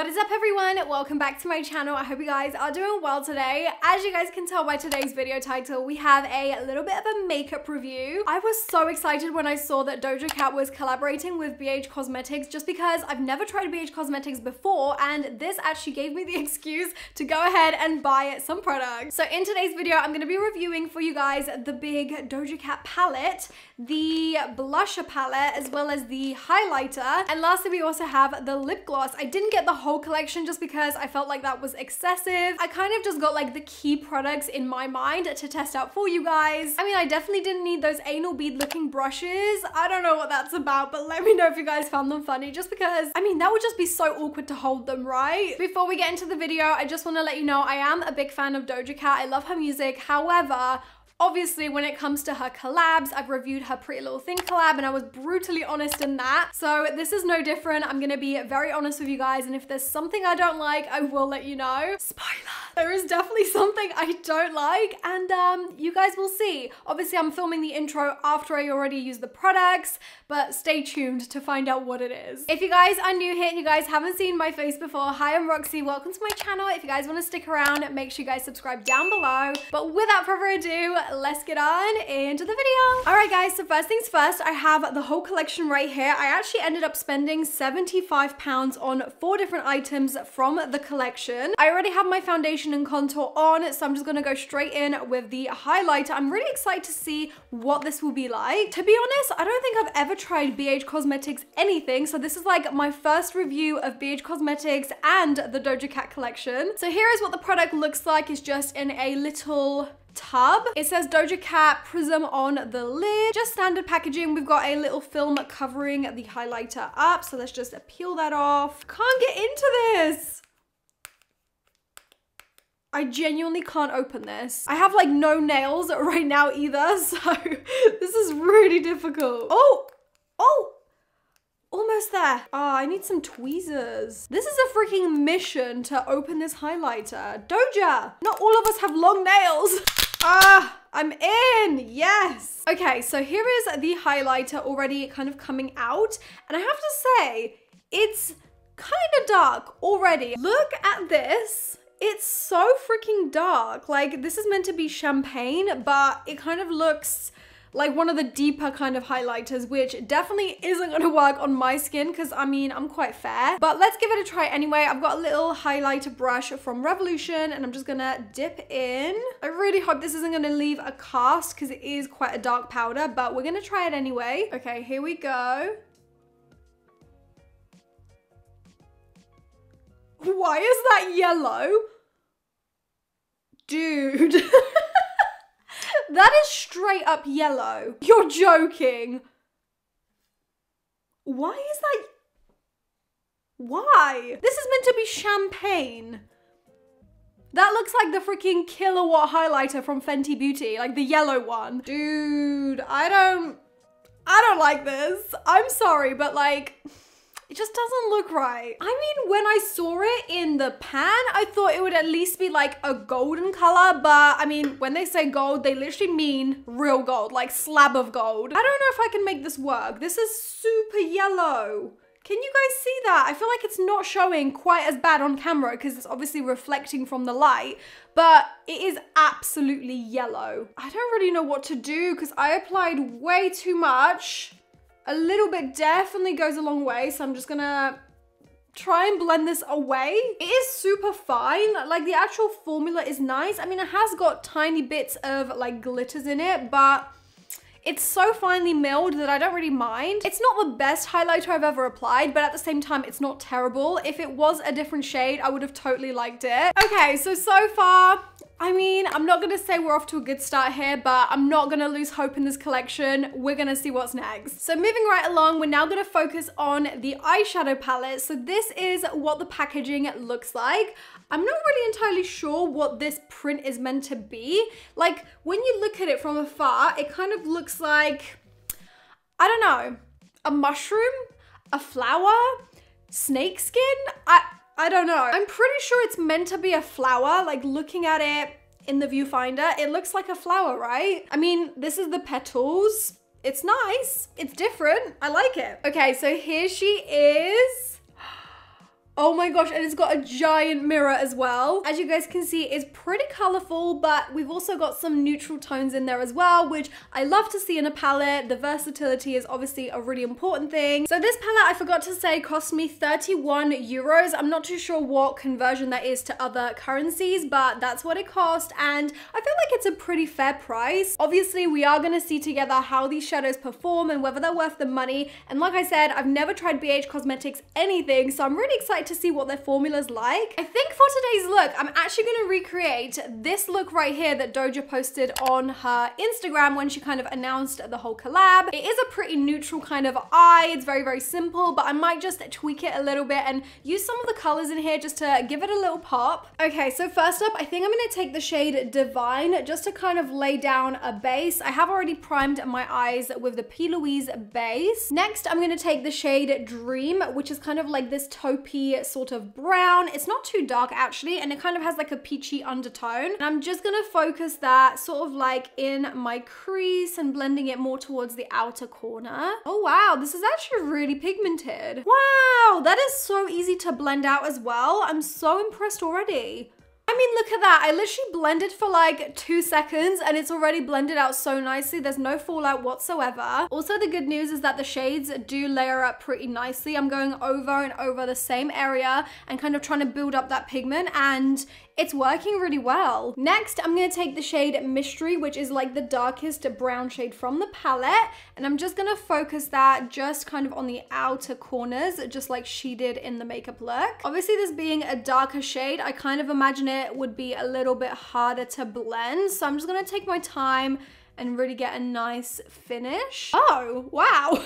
What is up everyone? Welcome back to my channel. I hope you guys are doing well today. As you guys can tell by today's video title, we have a little bit of a makeup review. I was so excited when I saw that Doja Cat was collaborating with BH Cosmetics just because I've never tried BH Cosmetics before and this actually gave me the excuse to go ahead and buy some products. So in today's video, I'm going to be reviewing for you guys the big Doja Cat palette, the blusher palette, as well as the highlighter. And lastly, we also have the lip gloss. I didn't get the whole collection just because I felt like that was excessive. I kind of just got like the key products in my mind to test out for you guys. I mean, I definitely didn't need those anal bead looking brushes. I don't know what that's about, but let me know if you guys found them funny, just because, I mean, that would just be so awkward to hold them, right? Before we get into the video, I just want to let you know I am a big fan of Doja Cat. I love her music. However, obviously, when it comes to her collabs, I've reviewed her Pretty Little Thing collab and I was brutally honest in that. So this is no different. I'm gonna be very honest with you guys, and if there's something I don't like, I will let you know. Spoiler! There is definitely something I don't like, and you guys will see. Obviously, I'm filming the intro after I already used the products, but stay tuned to find out what it is. If you guys are new here and you guys haven't seen my face before, hi, I'm Roxy. Welcome to my channel. If you guys want to stick around, make sure you guys subscribe down below. But without further ado, let's get on into the video. All right, guys, so first things first, I have the whole collection right here. I actually ended up spending £75 on 4 different items from the collection. I already have my foundation and contour on, so I'm just gonna go straight in with the highlighter. I'm really excited to see what this will be like. To be honest, I don't think I've ever tried BH Cosmetics anything, so this is like my first review of BH Cosmetics and the Doja Cat collection. So here is what the product looks like. It's just in a little tub. It says Doja Cat Prism on the lid. Just standard packaging. We've got a little film covering the highlighter up, so let's just peel that off. Can't get into this. I genuinely can't open this. I have like no nails right now either, so this is really difficult. Oh, almost there. Oh, I need some tweezers. This is a freaking mission to open this highlighter. Doja, not all of us have long nails. Ah, I'm in, yes. Okay, so here is the highlighter already kind of coming out. And I have to say, it's kind of dark already. Look at this. It's so freaking dark. Like, this is meant to be champagne, but it kind of looks like one of the deeper kind of highlighters, which definitely isn't gonna work on my skin because, I mean, I'm quite fair. But let's give it a try anyway. I've got a little highlighter brush from Revolution and I'm just gonna dip in. I really hope this isn't gonna leave a cast because it is quite a dark powder, but we're gonna try it anyway. Okay, here we go. Why is that yellow? Dude. That is straight up yellow. You're joking. Why is that? Why? This is meant to be champagne. That looks like the freaking kilowatt highlighter from Fenty Beauty, like the yellow one. Dude, I don't like this. I'm sorry, but like, it just doesn't look right. I mean, when I saw it in the pan, I thought it would at least be like a golden color, but I mean, when they say gold, they literally mean real gold, like slab of gold. I don't know if I can make this work. This is super yellow. Can you guys see that? I feel like it's not showing quite as bad on camera because it's obviously reflecting from the light, but it is absolutely yellow. I don't really know what to do because I applied way too much. A little bit definitely goes a long way, so I'm just gonna try and blend this away. It is super fine. Like, the actual formula is nice. I mean, it has got tiny bits of like glitters in it, but it's so finely milled that I don't really mind. It's not the best highlighter I've ever applied, but at the same time, it's not terrible. If it was a different shade, I would have totally liked it. Okay, so far, I mean, I'm not gonna say we're off to a good start here, but I'm not gonna lose hope in this collection. We're gonna see what's next. So moving right along, we're now gonna focus on the eyeshadow palette. So this is what the packaging looks like. I'm not really entirely sure what this print is meant to be. Like, when you look at it from afar, it kind of looks like, I don't know, a mushroom, a flower, snake skin? I don't know. I'm pretty sure it's meant to be a flower. Like, looking at it in the viewfinder, it looks like a flower, right? I mean, this is the petals. It's nice. It's different. I like it. Okay, so here she is. Oh my gosh, and it's got a giant mirror as well. As you guys can see, it's pretty colorful, but we've also got some neutral tones in there as well, which I love to see in a palette. The versatility is obviously a really important thing. So this palette, I forgot to say, cost me 31 euros. I'm not too sure what conversion that is to other currencies, but that's what it cost, and I feel like it's a pretty fair price. Obviously, we are gonna see together how these shadows perform and whether they're worth the money. And like I said, I've never tried BH Cosmetics anything, so I'm really excited to see what their formula's like. I think for today's look, I'm actually gonna recreate this look right here that Doja posted on her Instagram when she kind of announced the whole collab. It is a pretty neutral kind of eye. It's very, very simple, but I might just tweak it a little bit and use some of the colors in here just to give it a little pop. Okay, so first up, I think I'm gonna take the shade Divine just to kind of lay down a base. I have already primed my eyes with the P. Louise base. Next, I'm gonna take the shade Dream, which is kind of like this taupey sort of brown. It's not too dark actually, and it kind of has like a peachy undertone. And I'm just gonna focus that sort of like in my crease and blending it more towards the outer corner. Oh wow, this is actually really pigmented. Wow, that is so easy to blend out as well. I'm so impressed already. I mean, look at that. I literally blended for like 2 seconds and it's already blended out so nicely. There's no fallout whatsoever. Also, the good news is that the shades do layer up pretty nicely. I'm going over and over the same area and kind of trying to build up that pigment, and it's working really well. Next, I'm gonna take the shade Mystery, which is like the darkest brown shade from the palette, and I'm just gonna focus that just kind of on the outer corners, just like she did in the makeup look. Obviously, this being a darker shade, I kind of imagine it would be a little bit harder to blend, so I'm just gonna take my time and really get a nice finish. Oh, wow.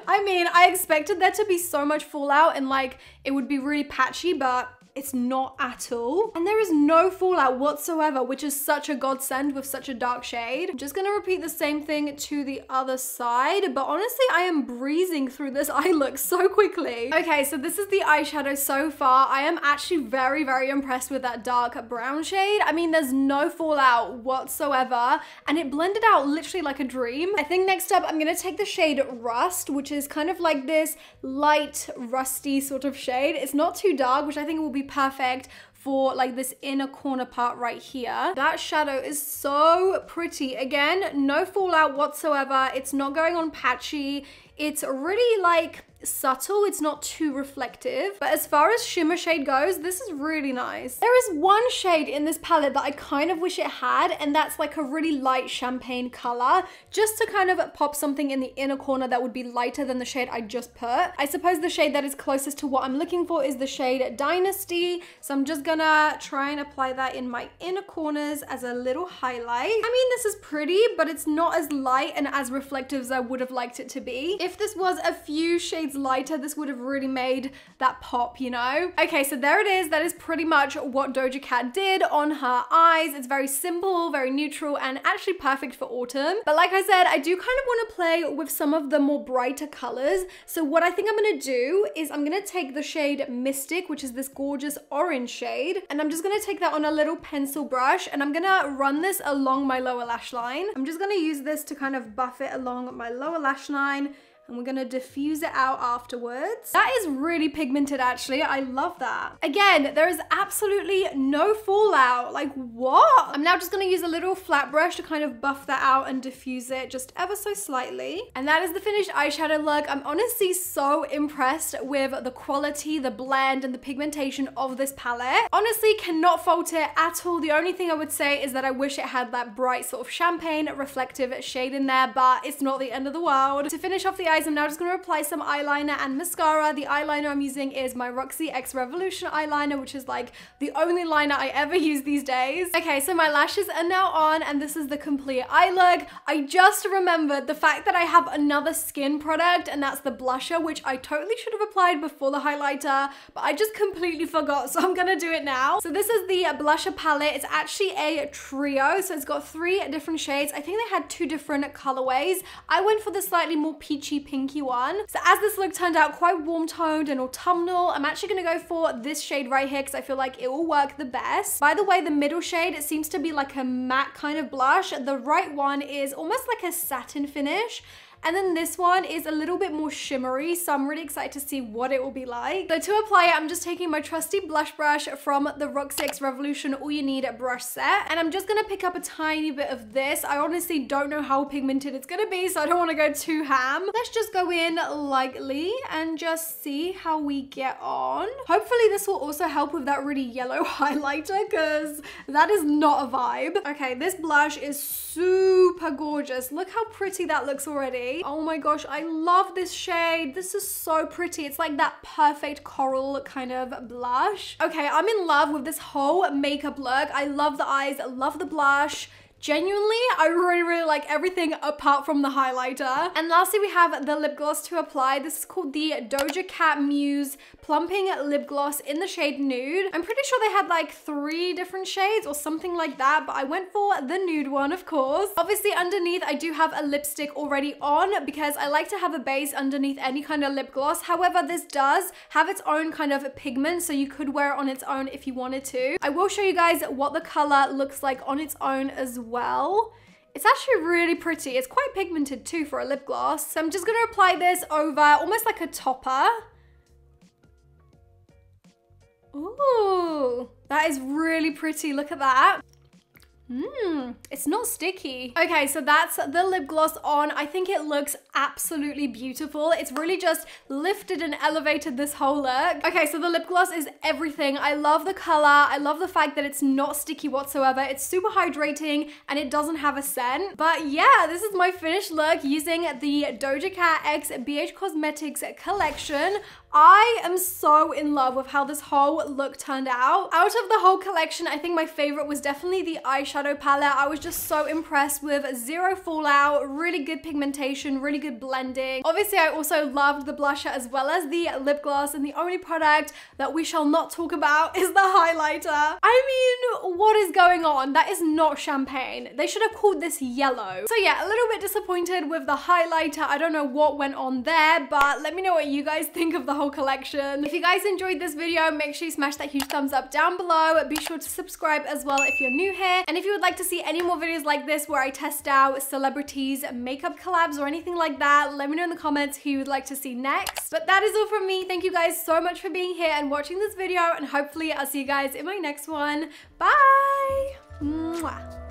I mean, I expected there to be so much fallout and like it would be really patchy, but it's not at all. And there is no fallout whatsoever, which is such a godsend with such a dark shade. I'm just gonna repeat the same thing to the other side, but honestly, I am breezing through this eye look so quickly. Okay, so this is the eyeshadow so far. I am actually very, very impressed with that dark brown shade. I mean, there's no fallout whatsoever, and it blended out literally like a dream. I think next up, I'm gonna take the shade Rust, which is kind of like this light, rusty sort of shade. It's not too dark, which I think will be perfect for like this inner corner part right here. That shadow is so pretty. Again, no fallout whatsoever. It's not going on patchy. It's really like subtle. It's not too reflective. But as far as shimmer shade goes, this is really nice. There is one shade in this palette that I kind of wish it had, and that's like a really light champagne color, just to kind of pop something in the inner corner that would be lighter than the shade I just put. I suppose the shade that is closest to what I'm looking for is the shade Dynasty. So I'm just gonna try and apply that in my inner corners as a little highlight. I mean, this is pretty, but it's not as light and as reflective as I would have liked it to be. If this was a few shades lighter, this would have really made that pop, you know? Okay, so there it is. That is pretty much what Doja Cat did on her eyes. It's very simple, very neutral, and actually perfect for autumn. But like I said, I do kind of want to play with some of the more brighter colors. So what I think I'm gonna do is I'm gonna take the shade Mystic, which is this gorgeous orange shade, and I'm just gonna take that on a little pencil brush, and I'm gonna run this along my lower lash line. I'm just gonna use this to kind of buff it along my lower lash line, and we're gonna diffuse it out afterwards. That is really pigmented actually. I love that. Again, there is absolutely no fallout. Like what? I'm now just gonna use a little flat brush to kind of buff that out and diffuse it just ever so slightly. And that is the finished eyeshadow look. I'm honestly so impressed with the quality, the blend, and the pigmentation of this palette. Honestly, cannot fault it at all. The only thing I would say is that I wish it had that bright sort of champagne reflective shade in there, but it's not the end of the world. To finish off the I'm now just going to apply some eyeliner and mascara. The eyeliner I'm using is my ROXI X Revolution eyeliner, which is like the only liner I ever use these days. Okay, so my lashes are now on, and this is the complete eye look. I just remembered the fact that I have another skin product, and that's the blusher, which I totally should have applied before the highlighter, but I just completely forgot, so I'm gonna do it now. So this is the blusher palette. It's actually a trio, so it's got 3 different shades. I think they had 2 different colorways. I went for the slightly more peachy pinky one. So as this look turned out quite warm toned and autumnal, I'm actually gonna go for this shade right here because I feel like it will work the best. By the way, the middle shade, it seems to be like a matte kind of blush. The right one is almost like a satin finish. And then this one is a little bit more shimmery, so I'm really excited to see what it will be like. So to apply it, I'm just taking my trusty blush brush from the ROXXI Revolution All You Need brush set, and I'm just gonna pick up a tiny bit of this. I honestly don't know how pigmented it's gonna be, so I don't want to go too ham. Let's just go in lightly and just see how we get on. Hopefully this will also help with that really yellow highlighter, because that is not a vibe. Okay, this blush is super gorgeous. Look how pretty that looks already. Oh my gosh, I love this shade. This is so pretty. It's like that perfect coral kind of blush. Okay, I'm in love with this whole makeup look. I love the eyes, I love the blush. Genuinely, I really like everything apart from the highlighter. And lastly, we have the lip gloss to apply. This is called the Doja Cat Muse Plumping Lip Gloss in the shade Nude. I'm pretty sure they had like 3 different shades or something like that, but I went for the nude one, of course. Obviously, underneath, I do have a lipstick already on because I like to have a base underneath any kind of lip gloss. However, this does have its own kind of pigment, so you could wear it on its own if you wanted to. I will show you guys what the color looks like on its own as well. It's actually really pretty. It's quite pigmented too for a lip gloss. So I'm just gonna apply this over almost like a topper. Ooh, that is really pretty. Look at that. It's not sticky. Okay, so that's the lip gloss on. I think it looks absolutely beautiful. It's really just lifted and elevated this whole look. Okay, so the lip gloss is everything. I love the color. I love the fact that it's not sticky whatsoever. It's super hydrating and it doesn't have a scent. But yeah, this is my finished look using the Doja Cat X BH Cosmetics collection. I am so in love with how this whole look turned out. Out of the whole collection, I think my favorite was definitely the eyeshadow palette. I was just so impressed with zero fallout, really good pigmentation, really good blending. Obviously, I also loved the blusher as well as the lip gloss, and the only product that we shall not talk about is the highlighter. I mean, what is going on? That is not champagne. They should have called this yellow. So yeah, a little bit disappointed with the highlighter. I don't know what went on there, but let me know what you guys think of the whole collection. If you guys enjoyed this video, make sure you smash that huge thumbs up down below. Be sure to subscribe as well if you're new here. And if you would like to see any more videos like this where I test out celebrities, makeup collabs, or anything like that, let me know in the comments who you would like to see next. But that is all from me. Thank you guys so much for being here and watching this video, and hopefully I'll see you guys in my next one. Bye! Mwah.